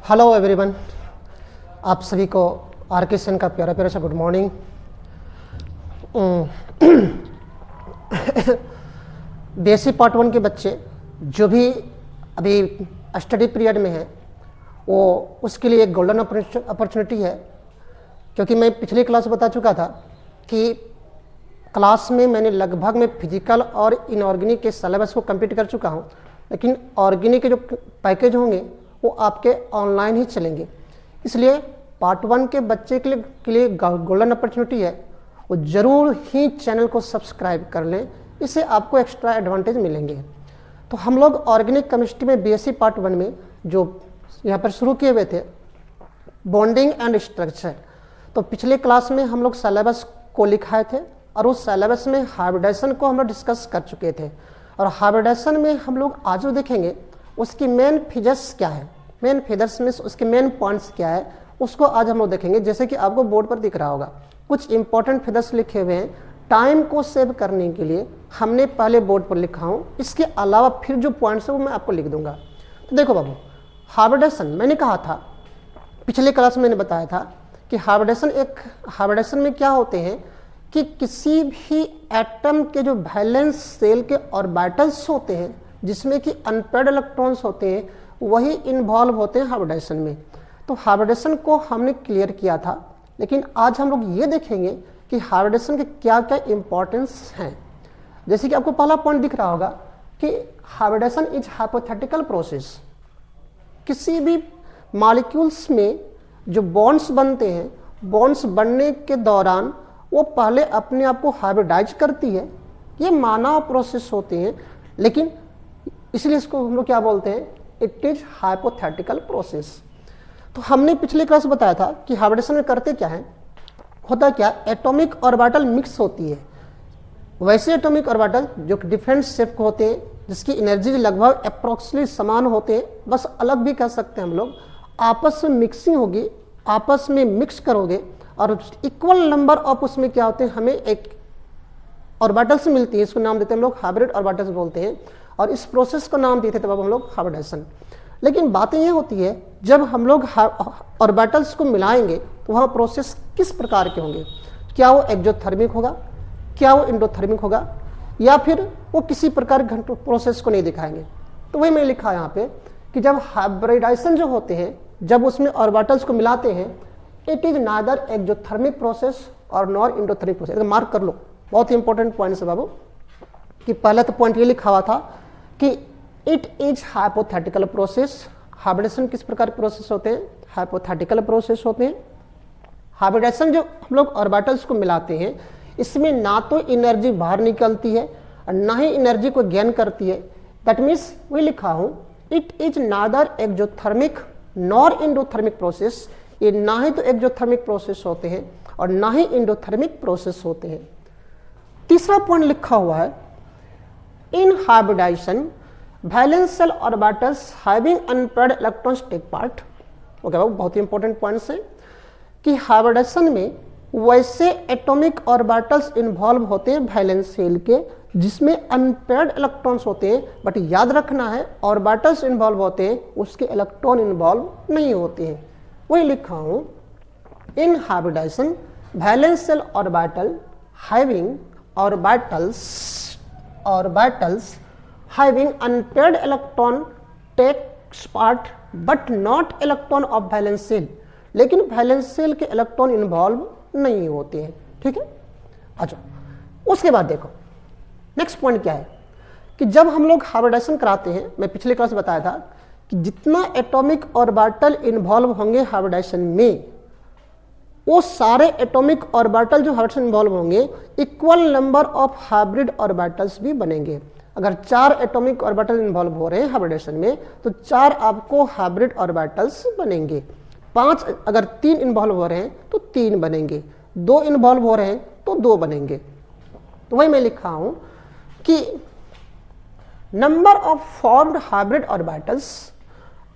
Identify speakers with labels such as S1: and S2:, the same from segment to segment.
S1: Hello everyone, आप सभी को आर के सेन का प्यारा प्यारा सा गुड मॉर्निंग। बीएससी पार्ट 1 के बच्चे जो भी अभी स्टडी पीरियड में हैं वो उसके लिए एक गोल्डन अपॉर्चुनिटी है, क्योंकि मैं पिछली क्लास बता चुका था कि क्लास में मैंने लगभग में फिजिकल और इनऑर्गेनिक के सिलेबस को कंप्लीट कर चुका हूँ, लेकिन ऑर्गेनिक के जो पैकेज होंगे वो आपके ऑनलाइन ही चलेंगे। इसलिए पार्ट 1 के बच्चे के लिए गोल्डन अपॉर्चुनिटी है, वो ज़रूर ही चैनल को सब्सक्राइब कर लें, इससे आपको एक्स्ट्रा एडवांटेज मिलेंगे। तो हम लोग ऑर्गेनिक केमिस्ट्री में बीएससी पार्ट 1 में जो यहाँ पर शुरू किए हुए थे बॉन्डिंग एंड स्ट्रक्चर, तो पिछले क्लास में हम लोग सिलेबस को लिखाए थे और उस सिलेबस में हाइब्रिडाइजेशन को हम लोग डिस्कस कर चुके थे। और हाइब्रिडाइजेशन में हम लोग आज जो देखेंगे उसकी मेन फीचर्स क्या है, मेन फीचर्स में उसके मेन पॉइंट्स क्या है, उसको आज हम लोग देखेंगे। जैसे कि आपको बोर्ड पर दिख रहा होगा कुछ इंपॉर्टेंट फीचर्स लिखे हुए हैं। टाइम को सेव करने के लिए हमने पहले बोर्ड पर लिखा हूँ, इसके अलावा फिर जो पॉइंट्स है वो मैं आपको लिख दूंगा। तो देखो बाबू, हाइब्रिडाइजेशन मैंने कहा था, पिछले क्लास में मैंने बताया था कि हाइब्रिडाइजेशन में क्या होते हैं कि किसी भी एटम के जो वैलेंस सेल के ऑर्बिटल्स होते हैं जिसमें कि अनपेयर्ड इलेक्ट्रॉन्स होते हैं वही इन्वॉल्व होते हैं हाइब्रिडाइजेशन में। तो हाइब्रिडाइजेशन को हमने क्लियर किया था, लेकिन आज हम लोग ये देखेंगे कि हाइब्रिडाइजेशन के क्या क्या इंपॉर्टेंस हैं। जैसे कि आपको पहला पॉइंट दिख रहा होगा कि हाइब्रिडाइजेशन इज हाइपोथेटिकल प्रोसेस। किसी भी मॉलिक्यूल्स में जो बॉन्ड्स बनते हैं, बॉन्ड्स बनने के दौरान वो पहले अपने आप को हाइब्रिडाइज करती है, ये मानव प्रोसेस होते हैं, लेकिन इसलिए इसको हम लोग क्या बोलते हैं, इट इज हाइपोथेटिकल प्रोसेस। तो हमने पिछले क्लास बताया था कि हाइब्रिडेशन में करते क्या है, होता क्या, एटॉमिक ऑर्बिटल मिक्स होती है। वैसे एटॉमिक ऑर्बिटल जो डिफरेंट शेप के होते हैं, जिसकी एनर्जी लगभग अप्रोक्सीमेटली समान होते हैं, बस अलग भी कह सकते हैं हम लोग, आपस में मिक्सिंग होगी, आपस में मिक्स करोगे और इक्वल नंबर ऑफ उसमें क्या होते हैं, हमें एक ऑर्बिटल्स मिलती है, इसको नाम देते हैं हम लोग हाइब्रिड ऑर्बिटल्स बोलते हैं, और इस प्रोसेस को नाम दिए थे तब हम लोग हाइब्रिडाइजेशन। लेकिन बातें ये होती है जब हम लोग ऑर्बिटल्स को मिलाएंगे तो वहाँ प्रोसेस किस प्रकार के होंगे, क्या वो एक्सोथर्मिक होगा, क्या वो एंडोथर्मिक होगा, या फिर वो किसी प्रकार के प्रोसेस को नहीं दिखाएंगे। तो वही मैंने लिखा यहाँ पे कि जब हाइब्रिडाइजेशन जो होते हैं, जब उसमें ऑर्बिटल्स को मिलाते हैं, it is neither exothermic process और नॉर एंडोथर्मिक प्रोसेस। मार्क कर लो, बहुत ही इंपॉर्टेंट पॉइंट है बाबू, कि पहला तो पॉइंट ये लिखा हुआ था कि it is hypothetical process. Hybridization किस प्रकार के प्रोसेस होते हैं, हाइपोथेटिकल प्रोसेस होते हैं। हाइब्रिडेशन जो हम लोग ऑर्बिटल्स को मिलाते हैं, इसमें ना तो एनर्जी बाहर निकलती है और ना ही एनर्जी को गेन करती है। दैट मीन्स वही लिखा हूं, it is neither exothermic nor endothermic process. ये ना ही तो एक्सोथर्मिक प्रोसेस होते हैं और ना ही एंडोथर्मिक प्रोसेस होते हैं। तीसरा पॉइंट लिखा हुआ है, in hybridization valence shell orbitals having unpaired electrons take part. Okay बाबू, बहुत ही इंपॉर्टेंट पॉइंट्स है कि हाइब्रिडाइजेशन में वैसे एटॉमिक ऑर्बिटल्स इन्वॉल्व होते हैं वैलेंस सेल के जिसमें अनपेयर्ड इलेक्ट्रॉन्स होते हैं, बट याद रखना है ऑर्बिटल्स इन्वॉल्व होते हैं, उसके इलेक्ट्रॉन इन्वॉल्व नहीं होते हैं। वही लिखा हूं, in hybridization valence shell orbital having orbitals having unpaired electron takes part but not electron of valence shell। लेकिन वैलेंस सेल के इलेक्ट्रॉन इन्वॉल्व नहीं होते हैं। ठीक है, अच्छा उसके बाद देखो नेक्स्ट पॉइंट क्या है कि जब हम लोग हाइब्रिडाइजेशन कराते हैं, मैं पिछले क्लास में बताया था कि जितना एटॉमिक ऑर्बिटल इन्वॉल्व होंगे हाइब्रिडाइजेशन में, वो सारे एटॉमिक ऑर्बिटल जो हाइब्रिडेशन इन्वॉल्व होंगे, equal number of hybrid orbitals भी बनेंगे। अगर 4 एटॉमिक ऑर्बिटल इन्वॉल्व हो रहे हैं हाइब्रिडेशन में तो 4 आपको हाइब्रिड ऑर्बिटल्स बनेंगे। 5 अगर 3 इन्वॉल्व हो रहे हैं तो 3 बनेंगे, 2 इन्वॉल्व हो रहे हैं तो 2 बनेंगे। तो वही मैं लिखा हूं कि number of formed hybrid orbitals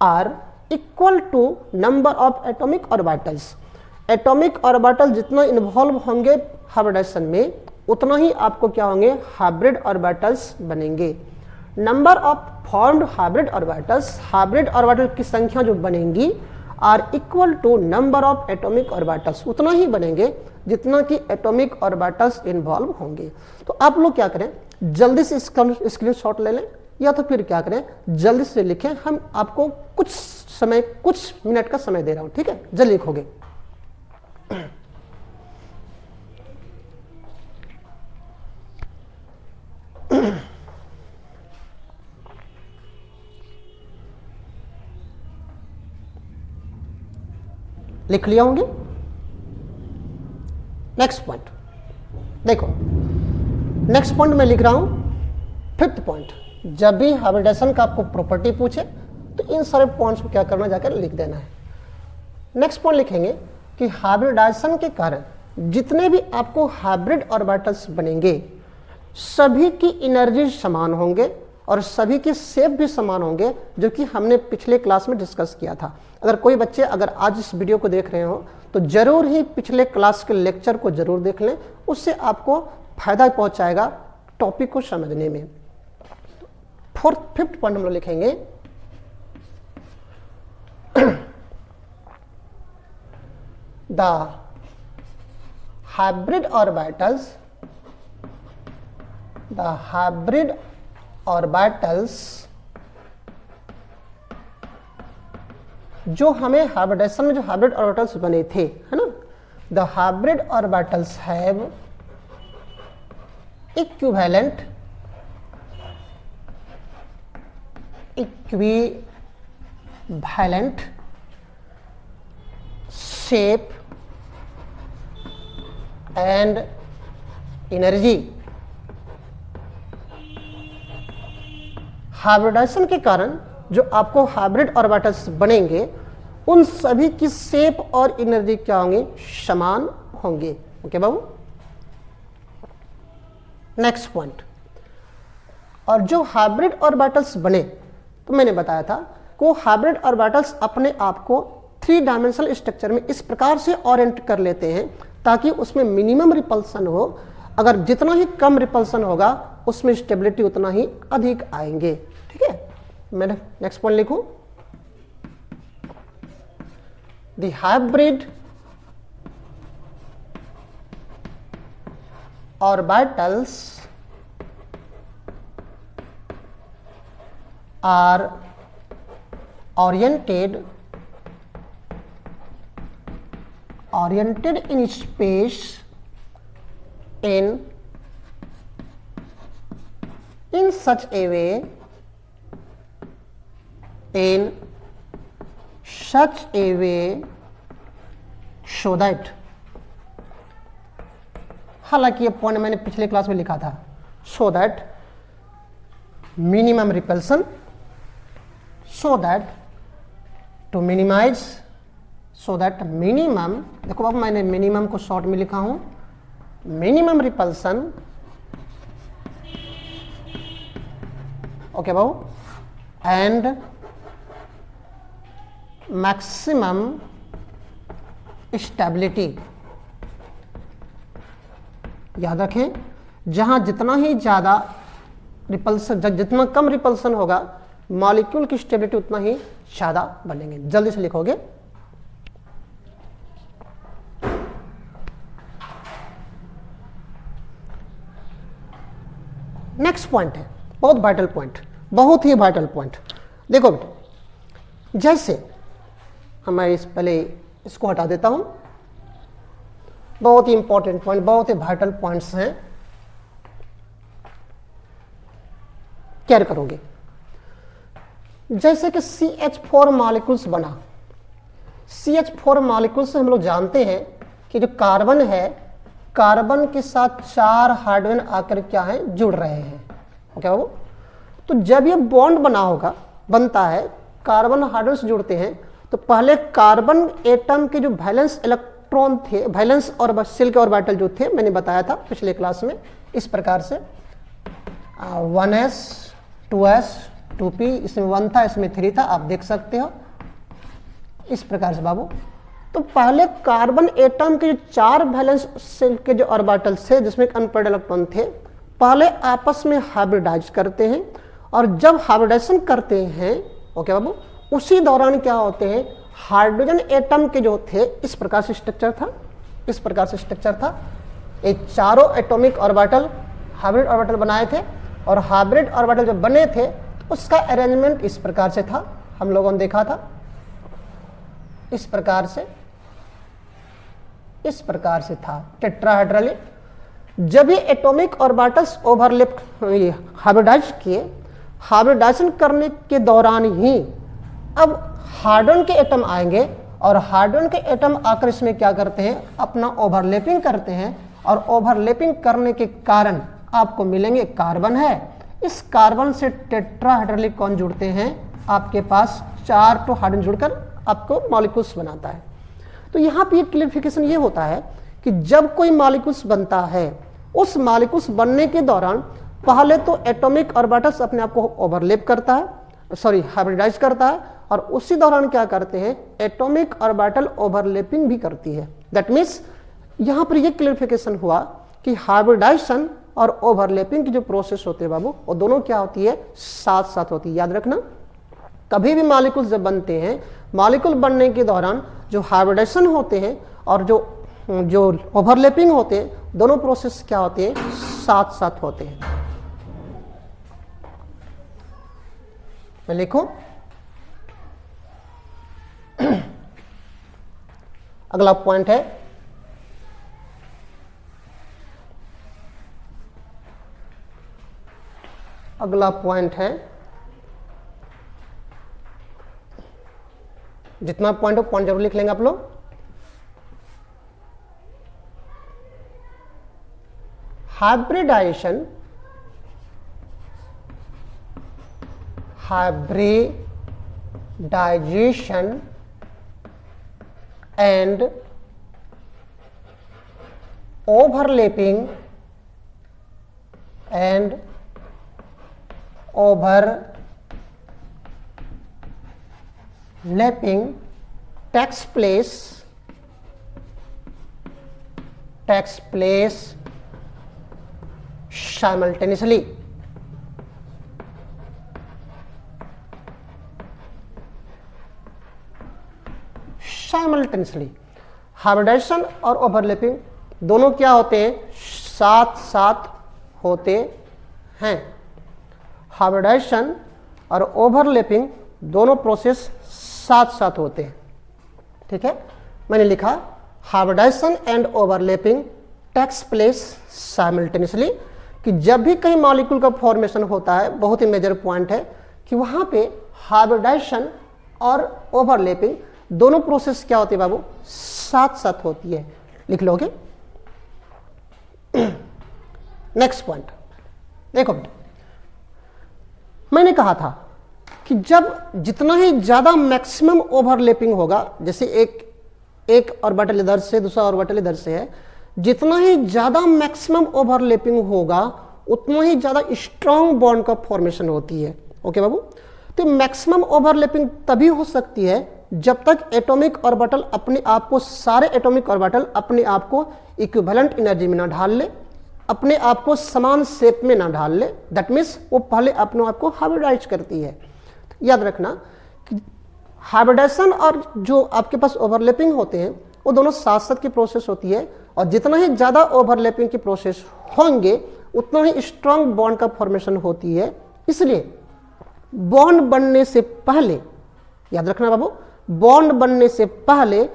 S1: are equal to number of atomic orbitals. Atomic orbital जितना इन्वॉल्व होंगे हाइब्रिडाइजेशन में उतना ही आपको क्या होंगे, हाइब्रिड ऑर्बिटल्स बनेंगे। Number of formed hybrid orbitals, hybrid orbital की संख्या जो बनेंगी are equal to number of atomic orbitals, उतना ही बनेंगे जितना कि एटॉमिक ऑर्बिटल्स इन्वॉल्व होंगे। तो आप लोग क्या करें, जल्दी से स्क्रीनशॉट ले लें या तो फिर क्या करें जल्दी से लिखें। हम आपको कुछ समय, कुछ मिनट का समय दे रहा हूं, ठीक है, जल्दी लिखोगे। लिख लिया होंगे। नेक्स्ट पॉइंट देखो, नेक्स्ट पॉइंट मैं लिख रहा हूं, फिफ्थ पॉइंट। जब भी हाइब्रिडाइजेशन का आपको प्रॉपर्टी पूछे तो इन सारे पॉइंट्स को क्या करना, जाकर लिख देना है। नेक्स्ट पॉइंट लिखेंगे कि हाइब्रिडाइजेशन के कारण जितने भी आपको हाइब्रिड ऑर्बिटल्स बनेंगे सभी की एनर्जी समान होंगे और सभी के शेप भी समान होंगे, जो कि हमने पिछले क्लास में डिस्कस किया था। अगर कोई बच्चे अगर आज इस वीडियो को देख रहे हो तो जरूर ही पिछले क्लास के लेक्चर को जरूर देख लें, उससे आपको फायदा पहुंचाएगा टॉपिक को समझने में। फिफ्थ पॉइंट हम लोग लिखेंगे द हाइब्रिड ऑर्बिटल्स जो हमें हाइब्रिडाइजेशन में जो हाइब्रिड ऑर्बिटल्स बने थे, है ना, the hybrid orbitals have equivalent shape and energy। Hybridization के कारण जो आपको हाइब्रिड ऑर्बिटल्स बनेंगे उन सभी की शेप और एनर्जी क्या होंगे, समान होंगे। ओके बाबू। नेक्स्ट पॉइंट, और जो हाइब्रिड ऑर्बिटल्स बने तो मैंने बताया था को हाइब्रिड ऑर्बिटल्स अपने आप को 3 डायमेंशनल स्ट्रक्चर में इस प्रकार से ओरिएंट कर लेते हैं ताकि उसमें मिनिमम रिपल्सन हो। अगर जितना ही कम रिपल्सन होगा उसमें स्टेबिलिटी उतना ही अधिक आएंगे। ठीक है, मैंने नेक्स्ट पॉइंट लिखूं, the hybrid orbitals are oriented in space in such a way so that, हालांकि ये पॉइंट मैंने पिछले क्लास में लिखा था, so that minimum repulsion, so that to minimize, so that minimum, देखो अब मैंने मिनिमम को शॉर्ट में लिखा हूं, minimum repulsion, okay Babu, and maximum stability. याद रखें, जहां जितना ही ज्यादा रिपल्सन, जितना कम रिपल्सन होगा मॉलिक्यूल की स्टेबिलिटी उतना ही ज्यादा बनेंगे। जल्दी से लिखोगे, नेक्स्ट पॉइंट है बहुत वाइटल पॉइंट, बहुत ही वाइटल पॉइंट। देखो बेटा, जैसे हमारे इस पहले इसको हटा देता हूं, बहुत ही इंपॉर्टेंट पॉइंट, बहुत ही वाइटल पॉइंट्स हैं, केयर करोगे। जैसे कि CH4 मॉलिक्यूल्स बना, CH4 मॉलिक्यूल से हम लोग जानते हैं कि जो कार्बन है, कार्बन के साथ 4 हाइड्रोजन आकर क्या है, जुड़ रहे हैं। ओके बाबू, तो जब ये बॉन्ड बना होगा, बनता है, कार्बन हाइड्रोजन से जुड़ते हैं, तो पहले कार्बन एटम के जो वैलेंस इलेक्ट्रॉन थे, वैलेंस और शेल के ऑर्बिटल जो थे, मैंने बताया था पिछले क्लास में, इस प्रकार से 1s 2s 2p, इसमें 1 था, इसमें 3 था, आप देख सकते हो इस प्रकार से बाबू। तो पहले कार्बन एटम के जो 4 वैलेंस शेल के जो ऑर्बिटल्स थे जिसमें अनपेयर्ड इलेक्ट्रॉन थे, पहले आपस में हाइब्रिडाइज करते हैं, और जब हाइब्रिडाइजेशन करते हैं, ओके बाबू, उसी दौरान क्या होते हैं, हाइड्रोजन एटम के जो थे इस प्रकार से स्ट्रक्चर था, इस प्रकार से स्ट्रक्चर था। ये चारों एटॉमिक ऑर्बिटल हाइब्रिड ऑर्बिटल बनाए थे और हाइब्रिड ऑर्बिटल जब बने थे तो उसका अरेंजमेंट इस प्रकार से था, हम लोगों ने देखा था इस प्रकार से था टेट्राहेड्रली। जब ये एटॉमिक ऑर्बिटल्स ओवरलैप हाइब्रिडाइज किए, हाइब्रिडाइजेशन करने के दौरान ही अब हाइड्रोजन के एटम आएंगे और हाइड्रोजन के एटम आकर इसमें क्या करते हैं, अपना ओवरलैपिंग करते हैं और ओवरलैपिंग करने के कारण आपको मिलेंगे कार्बन है। इस कार्बन से टेट्राहेड्रली कौन जुड़ते हैं, आपके पास 4 तो हाइड्रोजन जुड़कर आपको मॉलिक्यूल्स बनाता है। तो यहाँ पे क्लैरिफिकेशन ये होता है कि जब कोई मॉलिक्यूल्स बनता है, उस मॉलिक्यूल्स बनने के दौरान पहले तो एटॉमिक ऑर्बिटल्स अपने आप को ओवरलैप करता है, हाइब्रिडाइज करता है, और उसी दौरान क्या करते हैं, एटॉमिक ऑर्बिटल ओवरलैपिंग भी करती है। दैट मीन्स यहाँ पर ये क्लैरिफिकेशन हुआ कि हाइब्रिडाइजेशन और ओवरलैपिंग की जो प्रोसेस होती है बाबू, वो दोनों क्या होती है, साथ साथ होती है। याद रखना, कभी भी मॉलिक्यूल जब बनते हैं, मॉलिक्यूल बनने के दौरान जो हाइब्रिडाइजेशन होते हैं और जो ओवरलैपिंग होते हैं, दोनों प्रोसेस क्या होते हैं, साथ साथ होते हैं। मैं लिखूं, अगला पॉइंट है जितना पॉइंट हो पॉइंट जरूर लिख लेंगे आप लोग। Hybridization and overlapping takes place simultaneously. Hybridization और ओवरलैपिंग दोनों क्या होते हैं, साथ साथ होते हैं। हाइब्रिडाइजेशन और ओवरलैपिंग दोनों प्रोसेस साथ साथ होते हैं। ठीक है, मैंने लिखा hybridization and overlapping takes place simultaneously, कि जब भी कहीं मॉलिक्यूल का फॉर्मेशन होता है, बहुत ही मेजर पॉइंट है कि वहां पे हाइब्रिडाइजेशन और ओवरलैपिंग दोनों प्रोसेस क्या होती है बाबू, साथ साथ होती है। लिख लोगे। नेक्स्ट पॉइंट देखो बेटा, मैंने कहा था कि जब जितना ही ज्यादा मैक्सिमम ओवरलैपिंग होगा, जैसे एक ऑर्बिटल इधर से दूसरा ऑर्बिटल इधर से है, जितना ही ज्यादा मैक्सिमम ओवरलैपिंग होगा उतना ही ज्यादा स्ट्रॉन्ग बॉन्ड का फॉर्मेशन होती है। ओके बाबू, तो मैक्सिमम ओवरलैपिंग तभी हो सकती है जब तक एटॉमिक ऑर्बिटल अपने आप को, सारे एटॉमिक ऑर्बिटल अपने आप को इक्विवेलेंट एनर्जी में ना ढाल ले, अपने आप को समान शेप में ना ढाल ले। दैट मीन्स वो पहले अपने आप को हाइब्रिडाइज करती है। याद रखना कि हाइब्रिडाइजेशन और जो आपके पास ओवरलैपिंग होते हैं वो दोनों साथ साथ की प्रोसेस होती है, और जितना ही ज्यादा ओवरलैपिंग की प्रोसेस होंगे उतना ही स्ट्रॉन्ग बॉन्ड का फॉर्मेशन होती है। इसलिए बॉन्ड बनने से पहले, याद रखना बाबू, बॉन्ड बनने से पहले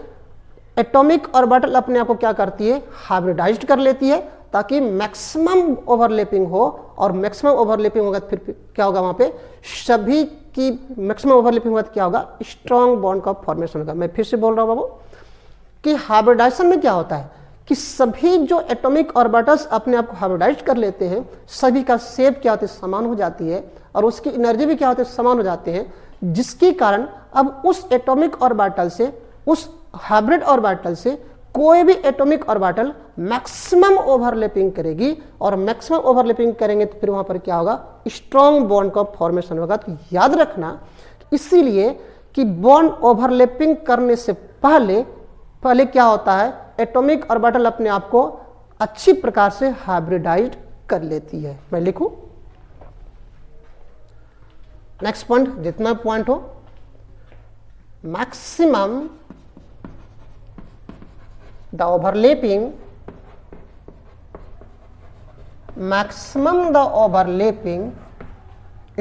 S1: एटॉमिक ऑर्बिटल अपने आप को क्या करती है, हाइब्रिडाइज्ड कर लेती है, ताकि मैक्सिमम ओवरलैपिंग हो। और मैक्सिमम ओवरलैपिंग होगा फिर क्या होगा, वहां पे सभी की मैक्सिमम ओवरलैपिंग होगा तो क्या होगा, स्ट्रॉन्ग बॉन्ड का फॉर्मेशन होगा। मैं फिर से बोल रहा हूं बाबू कि हाइब्रिडाइजेशन में क्या होता है कि सभी जो एटॉमिक ऑर्बिटल्स अपने आप को हाइब्रिडाइज कर लेते हैं, सभी का शेप क्या होती है, समान हो जाती है, और उसकी एनर्जी भी क्या होती है, समान हो जाते हैं, जिसके कारण अब उस एटॉमिक ऑर्बिटल से, उस हाइब्रिड ऑर्बिटल से कोई भी एटॉमिक ऑर्बिटल मैक्सिमम ओवरलैपिंग करेगी, और मैक्सिमम ओवरलैपिंग करेंगे तो फिर वहां पर क्या होगा, स्ट्रॉन्ग बॉन्ड का फॉर्मेशन होगा। तो याद रखना इसीलिए कि बॉन्ड ओवरलैपिंग करने से पहले क्या होता है, एटॉमिक ऑर्बिटल अपने आप को अच्छी प्रकार से हाइब्रिडाइज कर लेती है। मैं लिखूं नेक्स्ट पॉइंट, जितना पॉइंट हो maximum the overlapping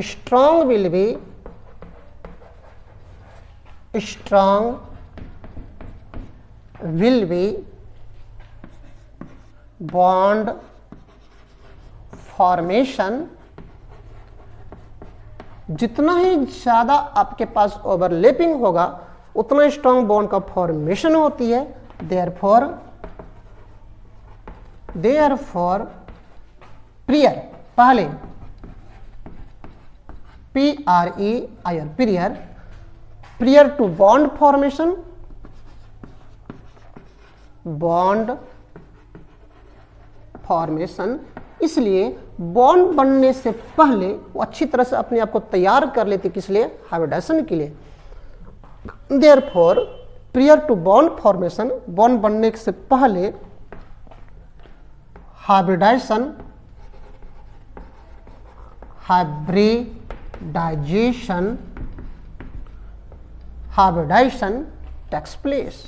S1: strong will be bond formation। जितना ही ज्यादा आपके पास ओवरलैपिंग होगा उतना स्ट्रॉन्ग बॉन्ड का फॉर्मेशन होती है। देयरफॉर प्रियर, पहले प्रियर टू बॉन्ड फॉर्मेशन, इसलिए बॉन्ड बनने से पहले वो अच्छी तरह से अपने आप को तैयार कर लेती, किस लिए? हाइब्रिडाइजेशन के लिए। Therefore prior to bond formation, bond बनने से पहले हाइब्रिडाइजेशन टेक्स प्लेस।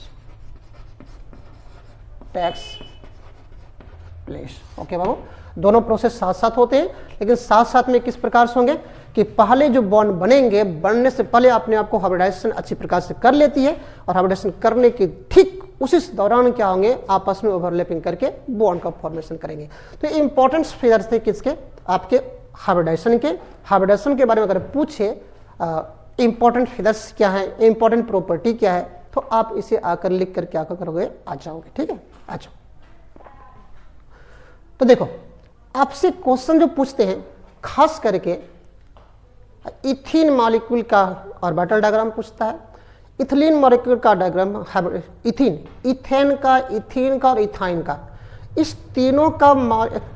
S1: ओके बाबू, दोनों प्रोसेस साथ साथ होते हैं, लेकिन साथ साथ में किस प्रकार से होंगे कि पहले जो बॉन्ड बनेंगे, बनने से पहले अपने आप को हाइब्रिडाइजेशन अच्छी प्रकार से कर लेती है, और हाइब्रिडाइजेशन करने के ठीक उसी दौरान क्या होंगे, आपस में ओवरलैपिंग करके बॉन्ड का फॉर्मेशन करेंगे। तो ये इंपॉर्टेंट फिगर्स थे किसके? आपके हाइब्रिडाइजेशन के। हाइब्रिडाइजेशन के बारे में अगर पूछे इंपॉर्टेंट फिगर्स क्या है, इंपॉर्टेंट प्रॉपर्टी क्या है, तो आप इसे आकर लिख कर क्या करोगे, आ जाओगे। ठीक है, आ जाओ। तो देखो, आपसे क्वेश्चन जो पूछते हैं खास करके इथीन मॉलिक्यूल का ऑर्बिटल डायग्राम पूछता है, इथिलीन मॉलिक्यूल का डायग्राम, इथेन का, इथीन का और इथाइन का, इस तीनों का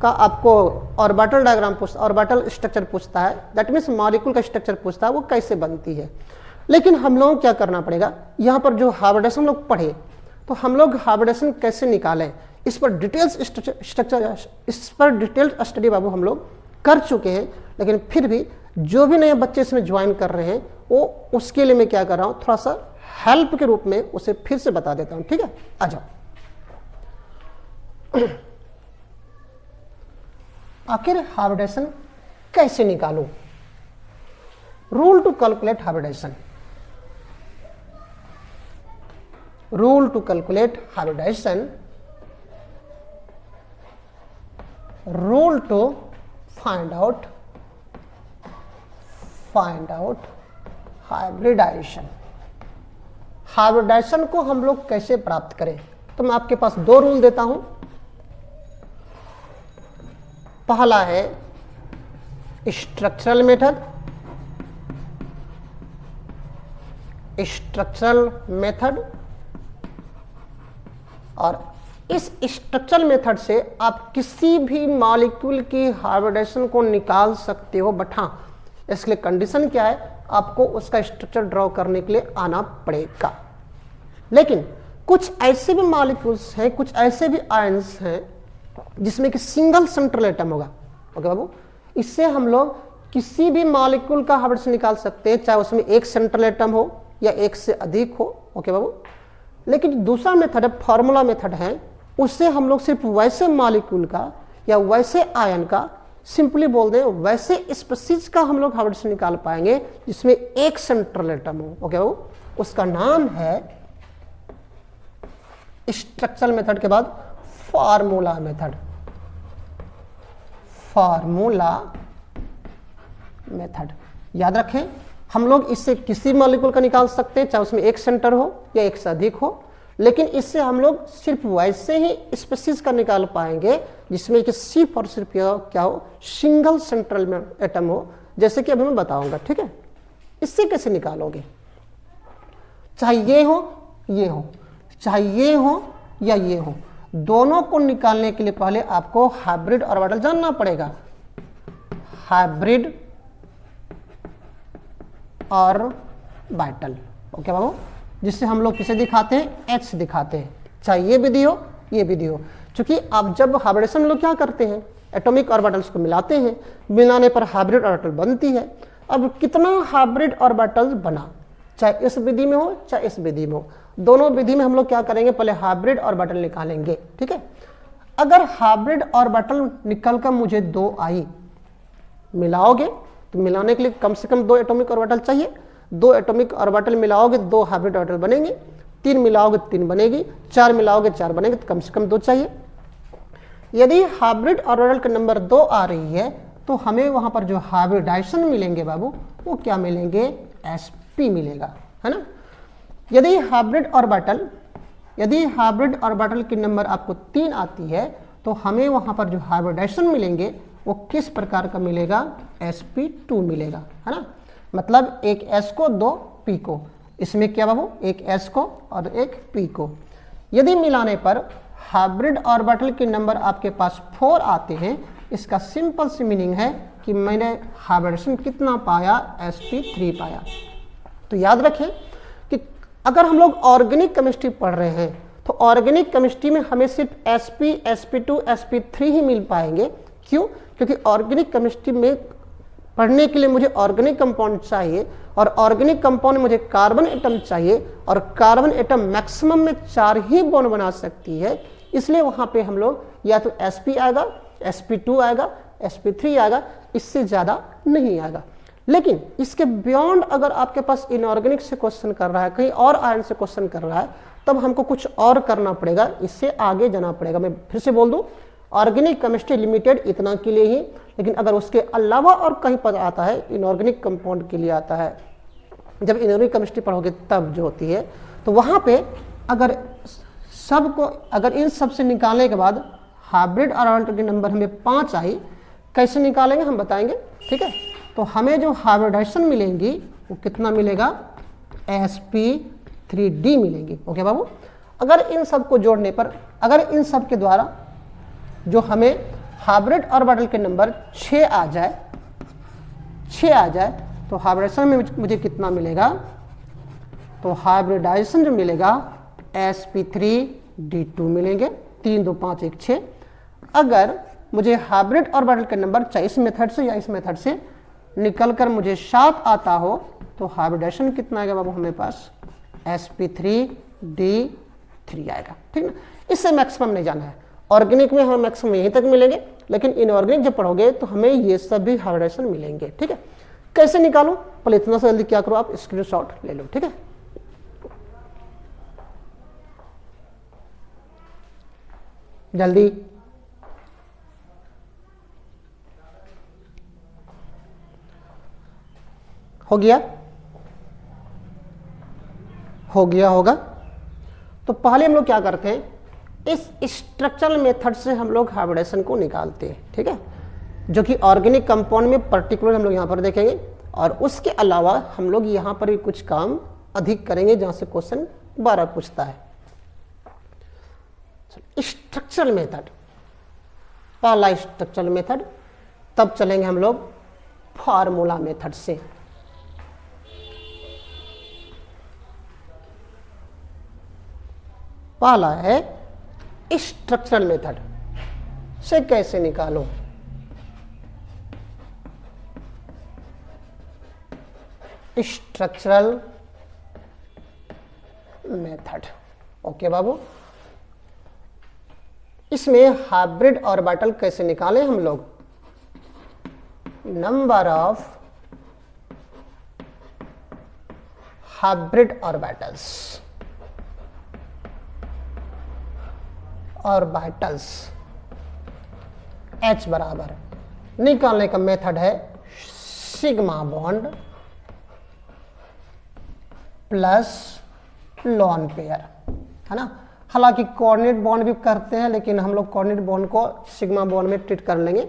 S1: आपको ऑर्बिटल डायग्राम पूछता, ऑर्बिटल स्ट्रक्चर पूछता है। दैट मीन्स मॉलिक्यूल का स्ट्रक्चर पूछता है, वो कैसे बनती है। लेकिन हम लोगों को क्या करना पड़ेगा, यहाँ पर जो हाइब्रिडेशन लोग पढ़े, तो हम लोग हाइब्रिडेशन कैसे निकालें, इस पर डिटेल्स स्ट्रक्चर, इस पर डिटेल्ड स्टडी बाबू हम लोग कर चुके हैं। लेकिन फिर भी जो भी नए बच्चे इसमें ज्वाइन कर रहे हैं, वो उसके लिए मैं क्या कर रहा हूँ, थोड़ा सा हेल्प के रूप में उसे फिर से बता देता हूँ। ठीक है, आ जाओ। आखिर हाइब्रिडेशन कैसे निकालूं? Rule to calculate hybridization, rule to calculate hybridization, rule to find out hybridization। Hybridization को हम लोग कैसे प्राप्त करें, तो मैं आपके पास दो रूल देता हूं। पहला है स्ट्रक्चरल मेथड, और इस स्ट्रक्चरल मेथड से आप किसी भी मॉलिक्यूल की हाइब्रिडेशन को निकाल सकते हो, बट हाँ इसके लिए कंडीशन क्या है, आपको उसका स्ट्रक्चर ड्रॉ करने के लिए आना पड़ेगा। लेकिन कुछ ऐसे भी मॉलिक्यूल्स हैं, कुछ ऐसे भी आयंस हैं जिसमें कि सिंगल सेंट्रल एटम होगा। ओके बाबू, इससे हम लोग किसी भी मॉलिक्यूल का हाइब्रिडेशन निकाल सकते हैं, चाहे उसमें एक सेंट्रल एटम हो या एक से अधिक हो। ओके बाबू, लेकिन दूसरा मेथड है, फॉर्मूला मेथड है, उससे हम लोग सिर्फ वैसे मॉलिक्यूल का या वैसे आयन का, सिंपली बोल दें वैसे स्पीशीज का हम लोग हाइब्रिडेशन निकाल पाएंगे जिसमें एक सेंट्रल एटम हो। ओके बाबू, उसका नाम है स्ट्रक्चरल मेथड के बाद फार्मूला मेथड। याद रखें, हम लोग इससे किसी मॉलिक्यूल का निकाल सकते हैं, चाहे उसमें एक सेंटर हो या एक से अधिक हो, लेकिन इससे हम लोग सिर्फ वैसे ही स्पीशीज का निकाल पाएंगे जिसमें कि सिर्फ और सिर्फ क्या हो, सिंगल सेंट्रल में एटम हो, जैसे कि अभी मैं बताऊंगा। ठीक है, इससे कैसे निकालोगे, चाहे ये हो चाहे ये हो या ये हो, दोनों को निकालने के लिए पहले आपको हाइब्रिड ऑर्बिटल जानना पड़ेगा। हाइब्रिड ऑर्बिटल, ओके बाबू, जिससे हम लोग किसे दिखाते हैं, H दिखाते हैं, चाहे ये विधि हो ये विधि हो। क्योंकि आप जब हाइब्रिडेशन लोग क्या करते हैं, एटॉमिक ऑर्बिटल्स को मिलाते हैं, मिलाने पर हाइब्रिड ऑर्बिटल बनती है। अब कितना हाइब्रिड ऑर्बिटल बना, चाहे इस विधि में हो चाहे इस विधि में हो। दोनों विधि में हम लोग क्या करेंगे, पहले हाइब्रिड ऑर्बिटल निकालेंगे। ठीक है, अगर हाइब्रिड ऑर्बिटल निकल कर मुझे 2 आई, मिलाओगे तो मिलाने के लिए कम से कम 2 एटॉमिक ऑर्बिटल चाहिए। 2 एटॉमिक ऑर्बिटल मिलाओगे 2 हाइब्रिड ऑर्बिटल बनेंगे, 3 मिलाओगे 3 बनेगी, 4 मिलाओगे 4 बनेंगे, तो कम से कम 2 चाहिए। यदि हाइब्रिड ऑर्बिटल का नंबर 2 आ रही है तो हमें वहां पर जो हाइब्रिडाइजेशन मिलेंगे बाबू, वो क्या मिलेंगे, sp मिलेगा, है ना। यदि हाइब्रिड ऑर्बिटल की नंबर आपको 3 आती है तो हमें वहां पर जो हाइब्रिडाइजेशन मिलेंगे वो किस प्रकार का मिलेगा, sp2 मिलेगा, है ना। मतलब एक s को 2 p को, इसमें क्या बाबू, एक s को और एक p को। यदि मिलाने पर हाइब्रिड ऑर्बिटल के नंबर आपके पास 4 आते हैं, इसका सिंपल सी मीनिंग है कि मैंने हाइब्रिडेशन कितना पाया, sp3 पाया। तो याद रखें कि अगर हम लोग ऑर्गेनिक केमिस्ट्री पढ़ रहे हैं तो ऑर्गेनिक केमिस्ट्री में हमें सिर्फ sp, sp2, sp3 ही मिल पाएंगे। क्यों? क्योंकि ऑर्गेनिक केमिस्ट्री में पढ़ने के लिए मुझे ऑर्गेनिक कंपाउंड चाहिए और ऑर्गेनिक कंपाउंड में मुझे कार्बन एटम चाहिए और कार्बन एटम मैक्सिमम में 4 ही बॉन्ड बना सकती है। इसलिए वहां पे हम लोग या तो sp आएगा, sp2 आएगा, sp3 आएगा, इससे ज्यादा नहीं आएगा। लेकिन इसके बियॉन्ड अगर आपके पास इनऑर्गेनिक से क्वेश्चन कर रहा है, कहीं और आयन से क्वेश्चन कर रहा है, तब हमको कुछ और करना पड़ेगा, इससे आगे जाना पड़ेगा। मैं फिर से बोल दूं, ऑर्गेनिक केमिस्ट्री लिमिटेड इतना के लिए ही, लेकिन अगर उसके अलावा और कहीं पर आता है, इनऑर्गेनिक कंपाउंड के लिए आता है, जब इनऑर्गेनिक केमिस्ट्री पढ़ोगे तब जो होती है, तो वहां पे अगर इन सब से निकालने के बाद हाइब्रिड ऑर्बिटल के नंबर हमें 5 आई, कैसे निकालेंगे हम बताएंगे। ठीक है, तो हमें जो हाइब्रिडाइजेशन मिलेंगी वो कितना मिलेगा, sp3d मिलेंगी। ओके बाबू, अगर इन सब को जोड़ने पर, अगर इन सब के द्वारा जो हमें हाइब्रिड ऑर्बिटल के नंबर 6 आ जाए, तो हाइब्रिडाइजेशन में मुझे कितना मिलेगा, तो हाइब्रिडाइजेशन जो मिलेगा sp3d2 मिलेंगे। 3 2 5 1 6। अगर मुझे हाइब्रिड ऑर्बिटल के नंबर चाहे इस मेथड से या इस मेथड से निकल कर मुझे 7 आता हो तो हाइब्रिडाइजेशन कितना आएगा बाबू, हमें पास sp3d3 आएगा। ठीक ना, इससे मैक्सिमम नहीं जाना है। ऑर्गेनिक में हमें मैक्सिमम यहीं तक मिलेंगे, लेकिन इनऑर्गेनिक जब पढ़ोगे तो हमें ये सब भी हाइब्रिडाइजेशन मिलेंगे। ठीक है, कैसे निकालूं, पहले इतना सा जल्दी क्या करो, आप स्क्रीनशॉट ले लो। ठीक है, जल्दी हो गया होगा। तो पहले हम लोग क्या करते हैं, इस स्ट्रक्चरल मेथड से हम लोग हाइब्रिडेशन को निकालते हैं। ठीक है, जो कि ऑर्गेनिक कंपाउंड में पर्टिकुलर हम लोग यहाँ पर देखेंगे, और उसके अलावा हम लोग यहाँ पर भी कुछ काम अधिक करेंगे जहाँ से क्वेश्चन 12 पूछता है। स्ट्रक्चरल मेथड, पहला स्ट्रक्चरल मेथड, तब चलेंगे हम लोग फार्मूला मेथड से। पहला है स्ट्रक्चरल मेथड से कैसे निकालो। स्ट्रक्चरल मेथड, ओके बाबू। इसमें हाइब्रिड ऑर्बिटल कैसे निकालें हम लोग, number of hybrid orbitals H बराबर निकालने का मेथड है sigma bond plus lone pair, है ना। हालांकि कोऑर्डिनेट बॉन्ड भी करते हैं, लेकिन हम लोग कोऑर्डिनेट बॉन्ड को सिग्मा बॉन्ड में ट्रीट कर लेंगे।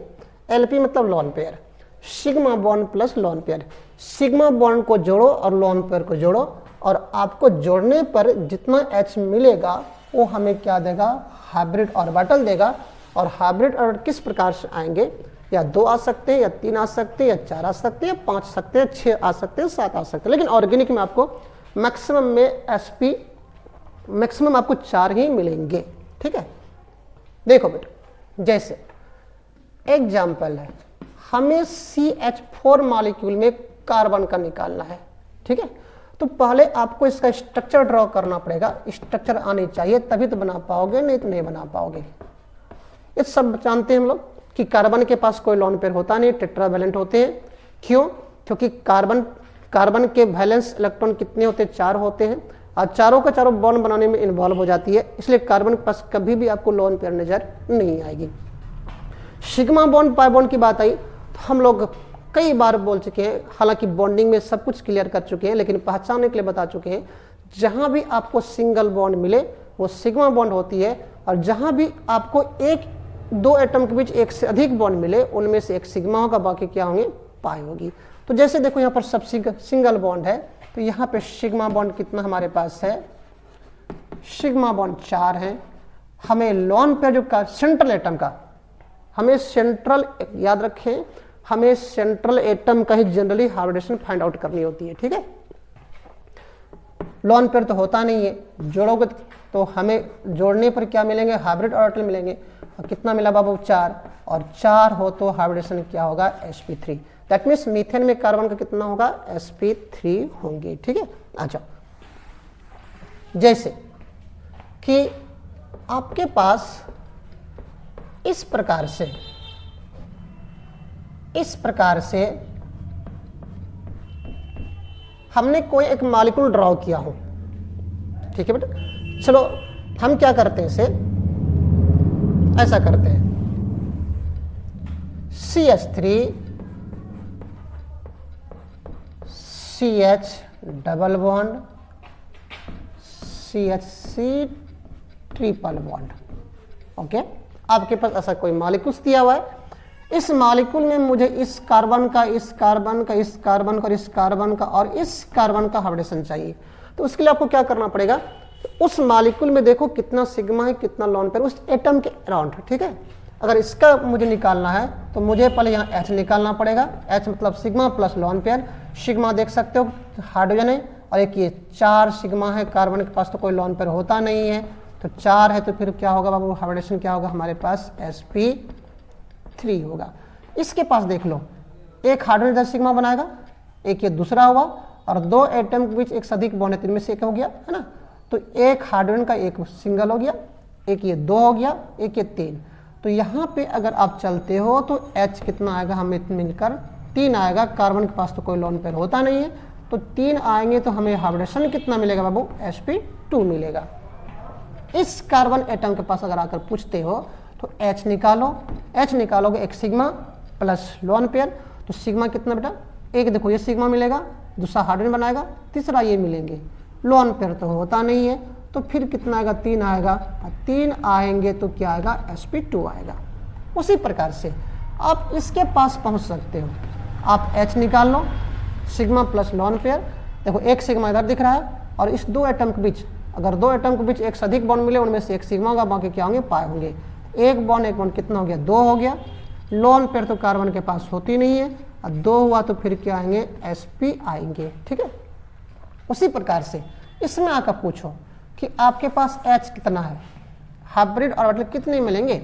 S1: LP मतलब lone pair, sigma bond plus lone pair. Sigma bond को जोड़ो और लोन पेयर को जोड़ो, और आपको जोड़ने पर जितना H मिलेगा वो हमें क्या देगा, हाइब्रिड ऑर्बिटल देगा। और हाइब्रिड ऑर्बिटल किस प्रकार से आएंगे, या 2 आ सकते हैं, या 3 आ सकते हैं, या 4 आ सकते हैं, या 5 आ सकते हैं, 6 आ सकते हैं, 7 आ सकते हैं। लेकिन ऑर्गेनिक में आपको मैक्सिमम में sp मैक्सिमम आपको 4 ही मिलेंगे। ठीक है, देखो बेटा, जैसे एग्जाम्पल है, हमें CH4 मॉलिक्यूल में कार्बन का निकालना है। ठीक है, तो पहले आपको इसका स्ट्रक्चर ड्रॉ करना पड़ेगा, स्ट्रक्चर आनी चाहिए तभी तो बना पाओगे, नहीं तो नहीं बना पाओगे। ये सब जानते हैं हम लोग कि कार्बन के पास कोई लोन पेयर होता नहीं, टेट्रावैलेंट होते हैं। क्यों? क्योंकि कार्बन के वैलेंस इलेक्ट्रॉन कितने होते हैं? 4 होते हैं, और चारों का चारों बॉन्ड बनाने में इन्वॉल्व हो जाती है, इसलिए कार्बन के पास कभी भी आपको लोन पेयर नजर नहीं आएगी। सिग्मा बॉन्ड पाई बॉन्ड की बात आई तो हम लोग कई बार बोल चुके हैं, हालांकि बॉन्डिंग में सब कुछ क्लियर कर चुके हैं, लेकिन पहचानने के लिए बता चुके हैं। जहां भी आपको सिंगल बॉन्ड मिले वो सिग्मा बॉन्ड होती है, और जहां भी आपको 1-2 एटम के बीच एक से अधिक बॉन्ड मिले उनमें से एक सिग्मा होगा, बाकी क्या होंगे? पाई होगी। तो जैसे देखो यहाँ पर सब सिंगल बॉन्ड है, तो यहाँ पे सिग्मा बॉन्ड कितना हमारे पास है? सिग्मा बॉन्ड 4 है। हमें लोन पेयर जो सेंट्रल एटम का, हमें सेंट्रल, याद रखें, हमें सेंट्रल एटम का ही जनरली हाइब्रिडेशन फाइंड आउट करनी होती है, ठीक है। लोन पेयर तो होता नहीं है, जोड़ोगे तो हमें जोड़ने पर क्या मिलेंगे? हाइब्रिड ऑर्बिटल मिलेंगे। और कितना मिला बाबू? 4, और 4 हो तो हाइब्रिडेशन क्या होगा? sp3। दैट मीन्स मीथेन में कार्बन का कितना होगा? sp3 होंगे, ठीक है। अच्छा, जैसे कि आपके पास इस प्रकार से हमने कोई एक मॉलिक्यूल ड्रॉ किया हो, ठीक है बेटा। चलो हम क्या करते हैं, इसे ऐसा करते हैं, CH3 CH double bond CH3 triple bond. Okay, आपके पास ऐसा कोई मॉलिक्यूल दिया हुआ है, इस मॉलिक्यूल में मुझे इस कार्बन का, इस कार्बन का, इस कार्बन का, इस कार्बन का और इस कार्बन का हाइब्रिडेशन चाहिए। तो उसके लिए आपको क्या करना पड़ेगा? उस मॉलिक्यूल में देखो कितना सिग्मा है, कितना लोन पेयर उस एटम के अराउंड, ठीक है। अगर इसका मुझे निकालना है तो मुझे पहले यहाँ H निकालना पड़ेगा। H मतलब sigma plus lone pair. Sigma देख सकते हो हाइड्रोजन है, और एक ये 4 सिग्मा है, कार्बन के पास तो कोई लोन पेयर होता नहीं है, तो 4 है, तो फिर क्या होगा बाबू? हाइब्रिडेशन क्या होगा हमारे पास? sp3 होगा। इसके पास देख लो, एक हाइड्रोजन इधर सिग्मा बनाएगा, एक ये दूसरा हुआ, और 2 एटम के बीच एक से अधिक बॉन्ड है, इनमें से एक हो गया, है ना। तो एक हाइड्रोजन का एक सिंगल हो गया, एक ये 2 हो गया, एक ये 3। तो यहाँ पे अगर आप चलते हो तो H कितना आएगा? हमें मिलकर 3 आएगा। कार्बन के पास तो कोई लोन पेयर होता नहीं है, तो 3 आएंगे, तो हमें हाइब्रिडेशन कितना मिलेगा बाबू? sp2 मिलेगा। इस कार्बन एटम के पास अगर आकर पूछते हो तो H निकालो, H निकालोगे, एक सिग्मा प्लस लोन पेयर, तो सिग्मा कितना बेटा? एक देखो ये सिग्मा मिलेगा, दूसरा हाइड्रोजन बनाएगा, तीसरा ये मिलेंगे, लोन पेयर तो होता नहीं है, तो फिर कितना आएगा? 3 आएगा, 3 आएंगे तो क्या आएगा? sp2 आएगा। उसी प्रकार से आप इसके पास पहुंच सकते हो, आप H निकाल लो, सिग्मा प्लस लोन पेयर, देखो एक सिग्मा इधर दिख रहा है, और इस 2 एटम के बीच, अगर 2 एटम के बीच एक से अधिक बॉन्ड मिले उनमें से एक सिग्मा होगा, बाकी क्या होंगे? पाई होंगे। एक बॉन्ड कितना हो गया? 2 हो गया। लोन पेयर तो कार्बन के पास होती नहीं है, और 2 हुआ तो फिर क्या आएंगे? sp आएंगे, ठीक है। उसी प्रकार से इसमें आकर पूछो कि आपके पास H कितना है, हाइब्रिड ऑर्बिटल कितने मिलेंगे?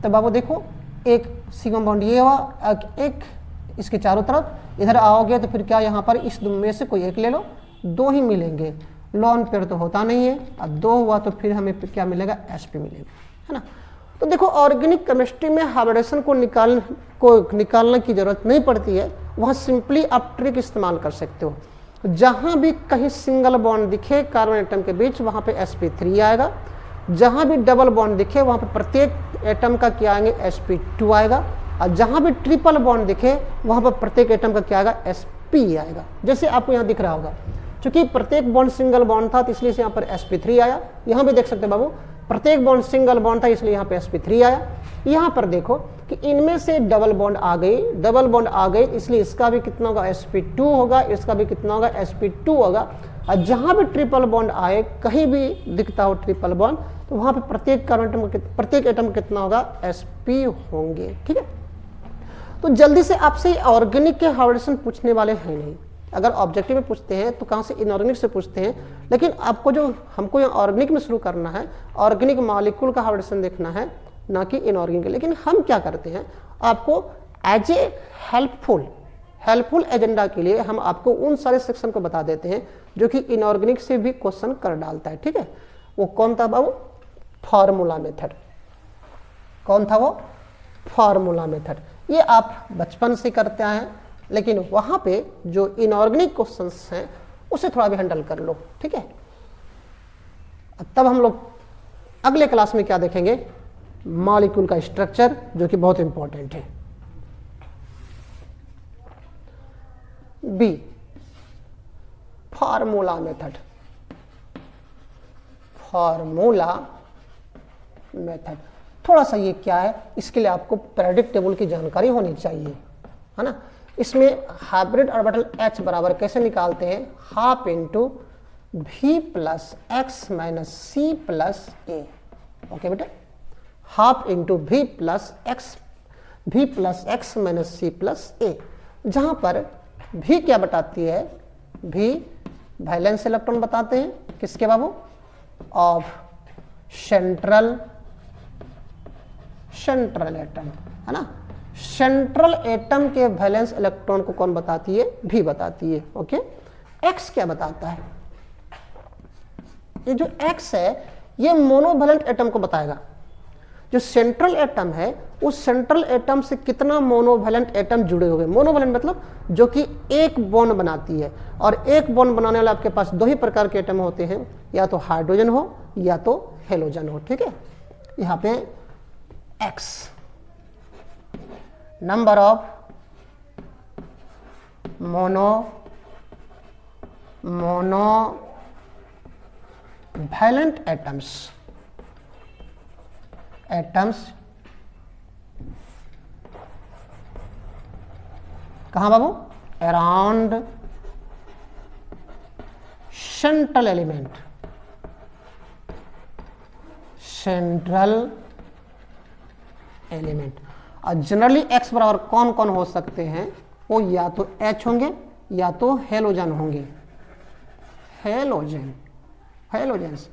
S1: तो बाबू देखो, एक सिग्मा बॉन्ड ये हुआ, एक इसके चारों तरफ, इधर आओगे तो फिर क्या यहाँ पर इस में से कोई एक ले लो, 2 ही मिलेंगे, लोन पेयर तो होता नहीं है, अब 2 हुआ तो फिर हमें क्या मिलेगा? sp मिलेगा, है ना। तो देखो ऑर्गेनिक केमिस्ट्री में हाइब्रिडेशन को निकालने की जरूरत नहीं पड़ती है, वहाँ सिंपली आप ट्रिक इस्तेमाल कर सकते हो। जहाँ भी कहीं सिंगल बॉन्ड दिखे कार्बन एटम के बीच, वहाँ पे sp3 आएगा। जहाँ भी डबल बॉन्ड दिखे वहाँ पे प्रत्येक एटम का क्या आएंगे? sp2 आएगा। और जहाँ भी ट्रिपल बॉन्ड दिखे वहाँ पर प्रत्येक एटम का क्या आएगा? sp आएगा। जैसे आपको यहाँ दिख रहा होगा, क्योंकि प्रत्येक बॉन्ड सिंगल बॉन्ड था तो इसलिए यहाँ पर sp3 आया। यहाँ भी देख सकते बाबू, प्रत्येक बॉन्ड सिंगल बॉन्ड था इसलिए यहाँ पे sp3 आया। यहाँ पर देखो कि इनमें से डबल बॉन्ड आ गई, इसलिए इसका भी कितना होगा? sp2 होगा, इसका भी कितना होगा? sp2 होगा। और जहाँ भी ट्रिपल बॉन्ड आए, कहीं भी दिखता हो ट्रिपल बॉन्ड, तो वहाँ पे प्रत्येक एटम कितना होगा? sp होंगे, ठीक है। तो जल्दी से आपसे ऑर्गेनिक के हाइब्रिडेशन पूछने वाले हैं नहीं। अगर ऑब्जेक्टिव में पूछते हैं तो कहाँ से? इनऑर्गेनिक से पूछते हैं। लेकिन आपको जो हमको ऑर्गेनिक में शुरू करना है, ऑर्गेनिक मॉलिक्यूल का हाइब्रिडेशन देखना है, ना कि इनऑर्गेनिक। लेकिन हम क्या करते हैं, आपको एज ए हेल्पफुल एजेंडा के लिए हम आपको उन सारे सेक्शन को बता देते हैं जो कि इनऑर्गेनिक से भी क्वेश्चन कर डालता है। ठीक है, वो कौन था बाबू? Formula method. कौन था वो? Formula method. ये आप बचपन से करते आए हैं, लेकिन वहां पे जो इनऑर्गेनिक क्वेश्चंस हैं उसे थोड़ा भी हैंडल कर लो। ठीक है, तब हम लोग अगले क्लास में क्या देखेंगे? मॉलिक्यूल का स्ट्रक्चर, जो कि बहुत इंपॉर्टेंट है। B, formula method. Formula method थोड़ा सा ये क्या है, इसके लिए आपको पीरियोडिक टेबल की जानकारी होनी चाहिए, है ना। इसमें हाइब्रिड ऑर्बिटल H बराबर कैसे निकालते हैं? Half into V plus X minus C plus A. Okay बेटा, half into V plus X minus C plus A, जहां पर V क्या बताती है? V वैलेंस इलेक्ट्रॉन बताते हैं। किसके बाबू? ऑफ सेंट्रल एटम, है ना। सेंट्रल एटम के वैलेंस इलेक्ट्रॉन को कौन बताती है? V बताती है। ओके, X क्या बताता है? ये जो X है ये मोनोवैलेंट एटम को बताएगा। जो सेंट्रल एटम है उस सेंट्रल एटम से कितना मोनोवैलेंट एटम जुड़े हुए। मोनोवैलेंट मतलब जो कि एक बॉन्ड बनाती है, और एक बॉन्ड बनाने वाले आपके पास दो ही प्रकार के एटम होते हैं, या तो हाइड्रोजन हो या तो हेलोजन हो। ठीक है, यहाँ पे X number of monovalent atoms कहां बाबू? Around central element. और जनरली X बराबर कौन कौन हो सकते हैं? वो या तो H होंगे या तो हेलोजन होंगे। हेलोजेंस।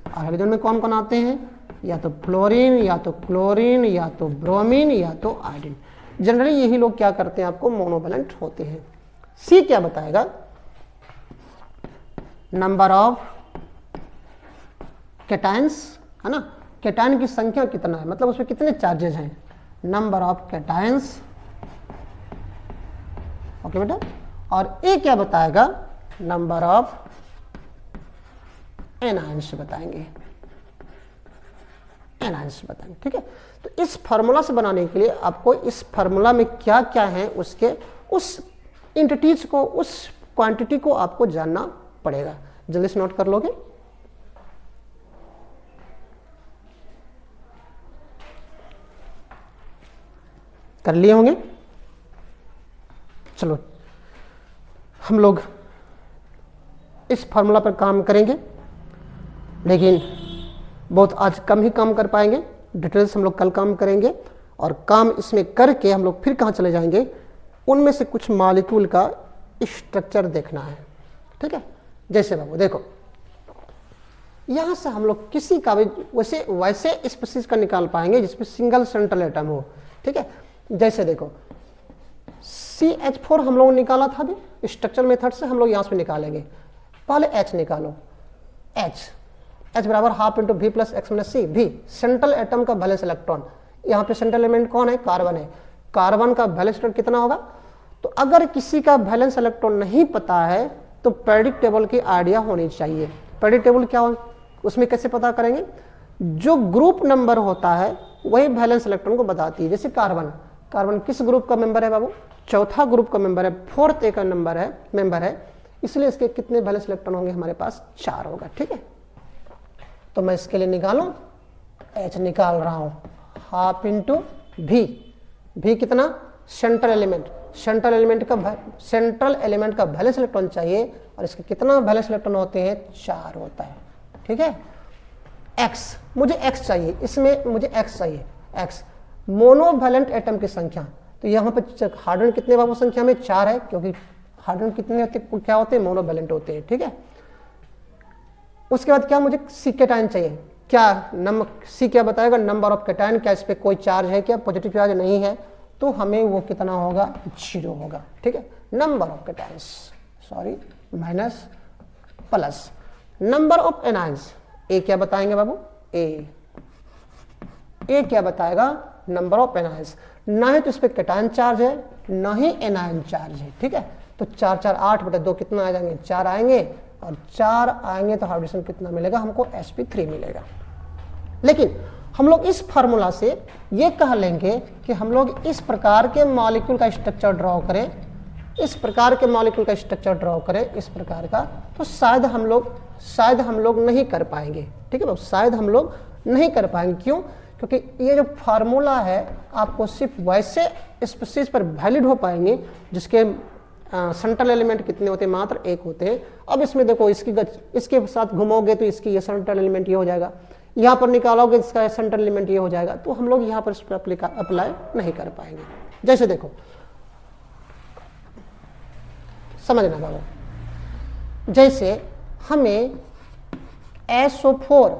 S1: और हेलोजन में कौन कौन आते हैं? या तो फ्लोरीन, या तो क्लोरीन, या तो ब्रोमीन, या तो आयोडीन। जनरली यही लोग क्या करते हैं? आपको मोनोवैलेंट होते हैं। C क्या बताएगा? नंबर ऑफ कैटायंस, है ना। कैटायन की संख्या कितना है, मतलब उसमें कितने चार्जेस हैं। Number of cations. ओके बेटा। और ए क्या बताएगा? नंबर ऑफ एनायंस बताएंगे। ठीक है, तो इस फार्मूला से बनाने के लिए आपको इस फार्मूला में क्या क्या है उसके उस इंटिटीज को, उस क्वांटिटी को आपको जानना पड़ेगा। जल्दी से नोट कर लोगे? कर लिए होंगे? चलो हम लोग इस फार्मूला पर काम करेंगे, लेकिन बहुत आज कम ही काम कर पाएंगे। डिटेल्स हम लोग कल काम करेंगे, और काम इसमें करके हम लोग फिर कहाँ चले जाएंगे? उनमें से कुछ मॉलिक्यूल का स्ट्रक्चर देखना है। ठीक है, जैसे बाबू देखो, यहाँ से हम लोग किसी का भी वैसे स्पीशीज का निकाल पाएंगे जिसमें सिंगल सेंट्रल एटम हो। ठीक है, जैसे देखो CH4 हम लोग निकाला था अभी, स्ट्रक्चर मेथड से हम लोग यहाँ से निकालेंगे। पहले H निकालो। H बराबर half into V plus X minus C. V central atom का वैलेंस इलेक्ट्रॉन। यहाँ पे सेंट्रल एलिमेंट कौन है? कार्बन है। कार्बन का वैलेंस इलेक्ट्रॉन कितना होगा? तो अगर किसी का वैलेंस इलेक्ट्रॉन नहीं पता है तो पीरियोडिक टेबल की आइडिया होनी चाहिए। पीरियोडिक टेबल क्या हो, उसमें कैसे पता करेंगे? जो ग्रुप नंबर होता है वही वैलेंस इलेक्ट्रॉन को बताती है। जैसे कार्बन किस ग्रुप का मेंबर है बाबू? चौथा ग्रुप का मेंबर है, फोर्थ का मेंबर है, इसलिए इसके कितने वैलेंस इलेक्ट्रॉन होंगे? हमारे पास 4 होगा। ठीक है, तो मैं इसके लिए निकालूं, H निकाल रहा हूं, हाफ इंटू V कितना? सेंट्रल एलिमेंट का वैलेंस इलेक्ट्रॉन चाहिए, और इसके कितना वैलेंस इलेक्ट्रॉन होते हैं? 4 होता है। ठीक है, X मुझे X चाहिए, इसमें मुझे X चाहिए। X मोनोवैलेंट एटम की संख्या, तो यहाँ पे हाइड्रोजन कितने बाबू संख्या में? 4 है, क्योंकि हाइड्रोजन कितने होते, क्या होते हैं? मोनोवैलेंट होते हैं। ठीक है, उसके बाद क्या मुझे? C कैटायन चाहिए। क्या C क्या बताएगा? Number of cation. क्या इस पे कोई चार्ज है? क्या पॉजिटिव चार्ज नहीं है, तो हमें वो कितना होगा, 0 होगा। ठीक है, number of cations, sorry minus plus number of anions, A क्या बताएंगे बाबू, ए क्या बताएगा, नंबर ऑफ एनायंस। ना ही तो इस पर कैटायन चार्ज है ना ही एनायन चार्ज है। ठीक है, तो 4 4 8 बटा 2 कितना आ जाएंगे, 4 आएंगे, और 4 आएंगे तो हाइड्रोजन कितना मिलेगा हमको, sp3 मिलेगा। लेकिन हम लोग इस फार्मूला से ये कह लेंगे कि हम लोग इस प्रकार के मॉलिक्यूल का स्ट्रक्चर ड्रॉ करें, इस प्रकार के मॉलिक्यूल का स्ट्रक्चर ड्रॉ करें, इस प्रकार का, तो शायद हम लोग नहीं कर पाएंगे। ठीक है, शायद हम लोग नहीं कर पाएंगे। क्यों? क्योंकि ये जो फार्मूला है आपको सिर्फ वैसे स्पीशीज पर वैलिड हो पाएंगे जिसके सेंट्रल एलिमेंट कितने होते हैं, मात्र 1 होते हैं। अब इसमें देखो, इसके साथ घुमाओगे तो इसकी ये सेंट्रल एलिमेंट ये हो जाएगा, यहाँ पर निकालोगे इसका सेंट्रल एलिमेंट ये हो जाएगा, तो हम लोग यहाँ पर इस पर अप्लाई नहीं कर पाएंगे। जैसे देखो, समझना बाबू, जैसे हमें SO4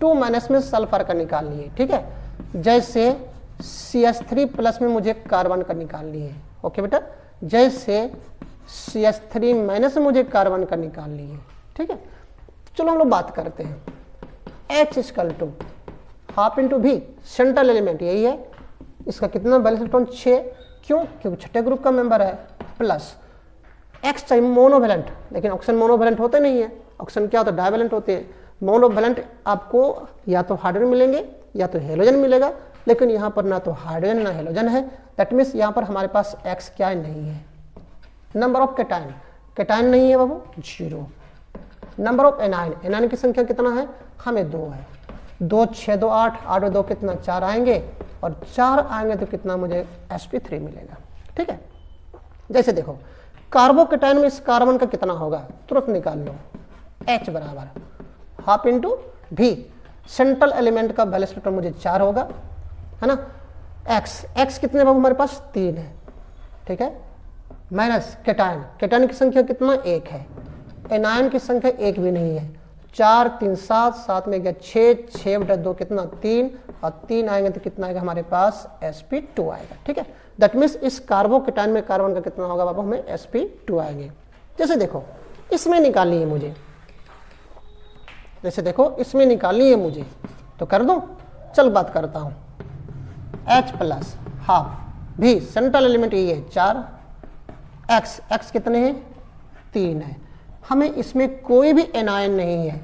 S1: 2 माइनस में सल्फर का निकालनी है। ठीक है, जैसे CH3 में मुझे कार्बन का निकालनी है। ओके बेटा, जैसे CH3 माइनस में मुझे कार्बन का निकालनी है। ठीक है, चलो हम लोग बात करते हैं। H = half into V, central element यही है, इसका कितना वैलेंस इलेक्ट्रॉन 6, क्यों? क्योंकि छठे ग्रुप का मेंबर है, प्लस X चाहिए मोनोवैलेंट, लेकिन ऑक्सीजन मोनोवैलेंट होते नहीं है, ऑक्सीजन क्या होता है, डाइवैलेंट होते हैं। मोनोवैलेंट आपको या तो हाइड्रोजन मिलेंगे या तो हेलोजन मिलेगा, लेकिन यहाँ पर ना तो हाइड्रोजन ना हेलोजन है। दैट मीन्स यहाँ पर हमारे पास X क्या नहीं है। नंबर ऑफ कैटायन नहीं है बाबू, 0। नंबर ऑफ एनायन की संख्या कितना है, हमें 2 है। 2 6 2 8, 8 और 2 कितना, 4 आएंगे, और 4 आएंगे तो कितना मुझे sp3 मिलेगा। ठीक है, जैसे देखो कार्बोकैटायन में इस कार्बन का कितना होगा, तुरंत निकाल लो, H बराबर half into V, central element का वैलेंस इलेक्ट्रॉन मुझे 4 होगा, है ना। X कितने बाबू हमारे पास, 3 है। ठीक है, माइनस कैटायन की संख्या कितना, 1 है। एनायन की संख्या 1 भी नहीं है। 4 3 7, 7 में गया 6, 6 बटा 2 कितना, 3, और 3 आएंगे तो कितना आएगा हमारे पास, sp2 आएगा। ठीक है, दैट मीन्स इस कार्बोकैटायन में कार्बन का कितना होगा बाबू, हमें sp2 आएंगे। जैसे देखो इसमें निकालनी है मुझे, जैसे देखो इसमें निकालनी है मुझे, तो कर दूं, चल बात करता हूं। H+ half V, central element ये है 4, X कितने हैं, 3 है। हमें इसमें कोई भी एनायन नहीं है,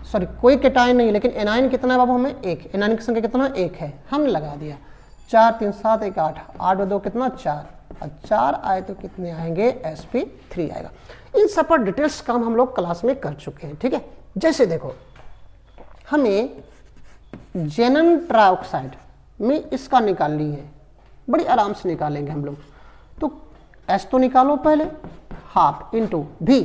S1: सॉरी कोई कैटायन नहीं, लेकिन एनायन कितना है बाबू, हमें 1, एनायन की संख्या कितना, 1 है, हमने लगा दिया। 4 3 7 1 8, 8 और 2 कितना, 4, और 4 आए तो कितने आएंगे, sp3 आएगा। इन सब पर डिटेल्स काम हम लोग क्लास में कर चुके हैं। ठीक है, जैसे देखो हमें जेनन ट्राइऑक्साइड में इसका निकालनी है, बड़ी आराम से निकालेंगे हम लोग। तो S तो निकालो पहले, half into V,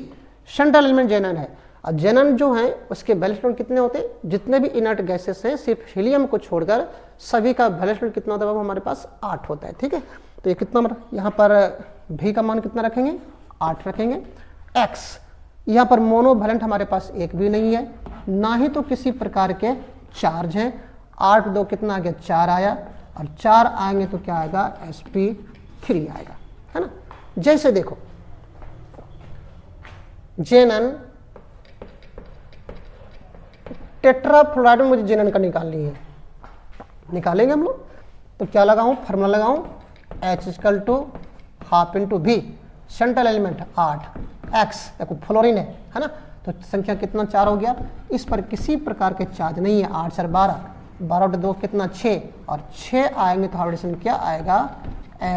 S1: central element xenon है, और जेनन जो है उसके वैलेंस इलेक्ट्रॉन कितने होते हैं, जितने भी इनर्ट गैसेस हैं सिर्फ हीलियम को छोड़कर सभी का वैलेंस इलेक्ट्रॉन कितना होता है हमारे पास, 8 होता है। ठीक है, तो ये कितना, यहाँ पर V का मान कितना रखेंगे, 8 रखेंगे। X यहाँ पर मोनोवैलेंट हमारे पास 1 भी नहीं है, ना ही तो किसी प्रकार के चार्ज हैं। 8 2 कितना आ गया, 4 आया, और 4 आएंगे तो क्या आएगा, sp3 आएगा, है ना। जैसे देखो जेनन टेट्राफ्लोराइड में मुझे जेनन का निकालनी है, निकालेंगे हम लोग। तो क्या लगाऊं, फार्मूला लगाऊं, H = half into V, central element 8, X देखो फ्लोरीन है ना, तो संख्या कितना, 4 हो गया। इस पर किसी प्रकार के चार्ज नहीं है, 8 4 12, 12 और 2 कितना, 6, और 6 आएंगे तो हाइड्रोजन क्या आएगा,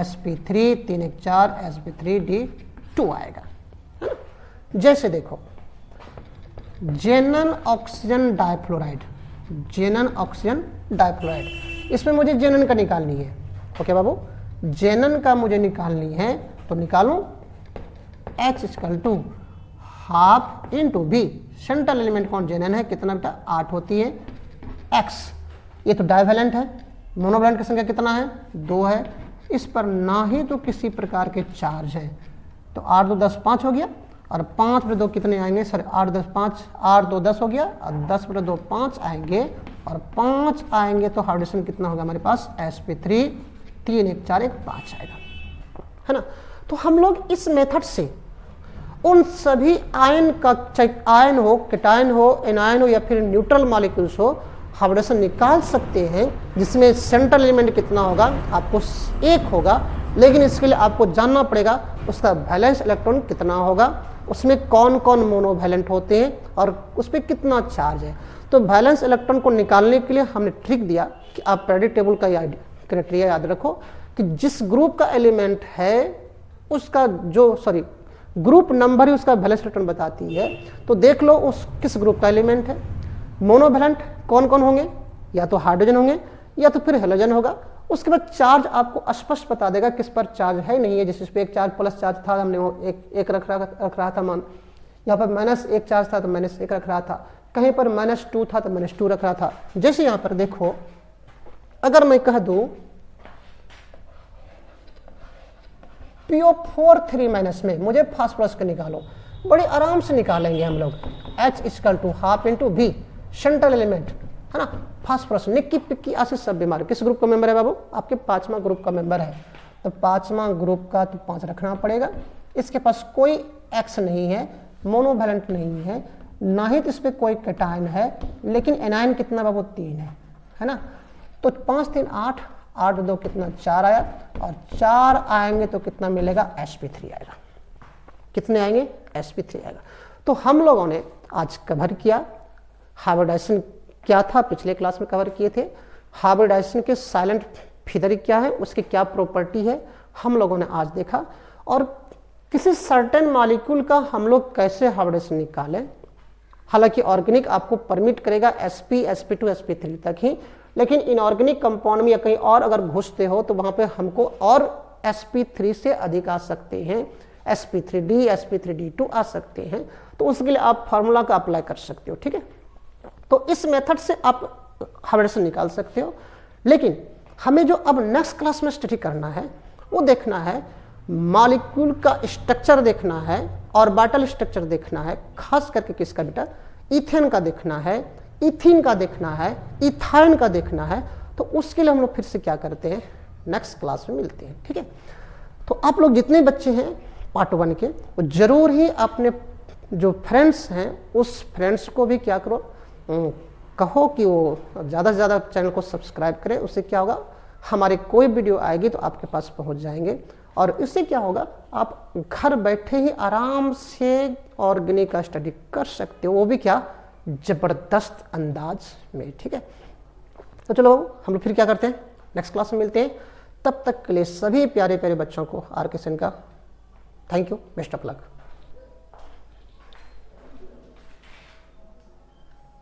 S1: sp3, 3 1 4, sp3d2 आएगा, है ना। जैसे देखो जेनन ऑक्सीजन डाइफ्लोराइड, जेनन ऑक्सीजन डाइफ्लोराइड, इसमें मुझे जेनन का निकालनी है। ओके बाबू, जेनन का मुझे निकालनी है, तो निकालूं, H = half into V, central element कौन, जेनन है, कितना बेटा, 8 होती है। X ये तो डाइवैलेंट है, मोनोवैलेंट की संख्या कितना है, 2 है। इस पर ना ही तो किसी प्रकार के चार्ज है, तो 8 2 10 5 हो गया, और 5 बटे 2 कितने आएंगे, सर 8 10 5, 8 2 10 हो गया, और 10 बटे 2 5 आएंगे, और 5 आएंगे तो हाइड्रोजन कितना होगा हमारे पास, sp3 3 1 4 1 5 आएगा, है ना। तो हम लोग इस मेथड से उन सभी आयन का, चाहे आयन हो, केटायन हो, एनायन हो या फिर न्यूट्रल मॉलिक्यूल्स हो, हाइब्रिडेशन निकाल सकते हैं, जिसमें सेंट्रल एलिमेंट कितना होगा, आपको 1 होगा, लेकिन इसके लिए आपको जानना पड़ेगा उसका वैलेंस इलेक्ट्रॉन कितना होगा, उसमें कौन कौन मोनोवैलेंट होते हैं और उस पर कितना चार्ज है। तो वैलेंस इलेक्ट्रॉन को निकालने के लिए हमने ट्रिक दिया कि आप पीरियोडिक टेबल का क्राइटेरिया याद रखो कि जिस ग्रुप का एलिमेंट है उसका जो ग्रुप नंबर ही उसका वैलेंस इलेक्ट्रॉन बताती है। तो देख लो उस किस ग्रुप का एलिमेंट है। मोनोवैलेंट कौन कौन होंगे, या तो हाइड्रोजन होंगे या तो फिर हेलोजन होगा। उसके बाद चार्ज आपको स्पष्ट बता देगा किस पर चार्ज है नहीं है। जिस पे एक चार्ज प्लस चार्ज था, हमने वो एक रख रहा था मान, यहाँ पर -1 चार्ज था तो -1 रख रहा था, कहीं पर -2 था तो -2 रख रहा था। जैसे यहाँ पर देखो, अगर मैं कह दूं PO4 3- में मुझे फास्फोरस का निकालो, बड़े आराम से निकालेंगे हम लोग। H = 1/2 × V सेंट्रल एलिमेंट, है ना। फास्फोरस निक्की पिक्की आसिड सब बीमार किस ग्रुप का मेंबर है बाबू, आपके 5वां ग्रुप का मेंबर है। तो 5वां ग्रुप का तो 5 रखना पड़ेगा। इसके पास कोई X नहीं है, मोनोवैलेंट नहीं है, ना ही तो इस पर कोई कैटायन है, लेकिन एनायन कितना बाबू 3 है ना। तो 5 3 8, 8 2 कितना 4 आया, और 4 आएंगे तो कितना मिलेगा, sp3 आएगा। कितने आएंगे, sp3 आएगा। तो हम लोगों ने आज कवर किया हाइब्रिडाइजेशन क्या था, पिछले क्लास में कवर किए थे। हाइब्रिडाइजेशन के साइलेंट फिदरिक क्या है, उसकी क्या प्रॉपर्टी है, हम लोगों ने आज देखा। और किसी सर्टेन मॉलिक्यूल का हम लोग कैसे हाइब्रिडेशन निकालें। हालांकि ऑर्गेनिक आपको परमिट करेगा sp sp2 sp3 तक ही, लेकिन इनऑर्गेनिक कंपाउंड में या कहीं और अगर घुसते हो तो वहां पे हमको और sp3 से अधिक आ सकते हैं, sp3d sp3d2 आ सकते हैं। तो उसके लिए आप फार्मूला का अप्लाई कर सकते हो, ठीक है। तो इस मेथड से आप हाइब्रिडेशन निकाल सकते हो। लेकिन हमें जो अब नेक्स्ट क्लास में स्टडी करना है वो देखना है, मॉलिक्यूल का स्ट्रक्चर देखना है, ऑर्बिटल स्ट्रक्चर देखना है, खास करके किसका बेटा, इथेन का देखना है, इथीन का देखना है, इथाइन का देखना है। तो उसके लिए हम लोग फिर से क्या करते हैं, नेक्स्ट क्लास में मिलते हैं, ठीक है। तो आप लोग जितने बच्चे हैं पार्ट 1 के, वो जरूर ही अपने जो फ्रेंड्स हैं उस फ्रेंड्स को भी क्या करो, कहो कि वो ज़्यादा से ज़्यादा चैनल को सब्सक्राइब करें। उससे क्या होगा, हमारी कोई वीडियो आएगी तो आपके पास पहुंच जाएंगे, और इससे क्या होगा, आप घर बैठे ही आराम से ऑर्गेनिक का स्टडी कर सकते हो, वो भी क्या, ज़बरदस्त अंदाज में, ठीक है। तो चलो हम लोग फिर क्या करते हैं, नेक्स्ट क्लास में मिलते हैं। तब तक के लिए सभी प्यारे प्यारे बच्चों को RK सेन का thank you, best of luck.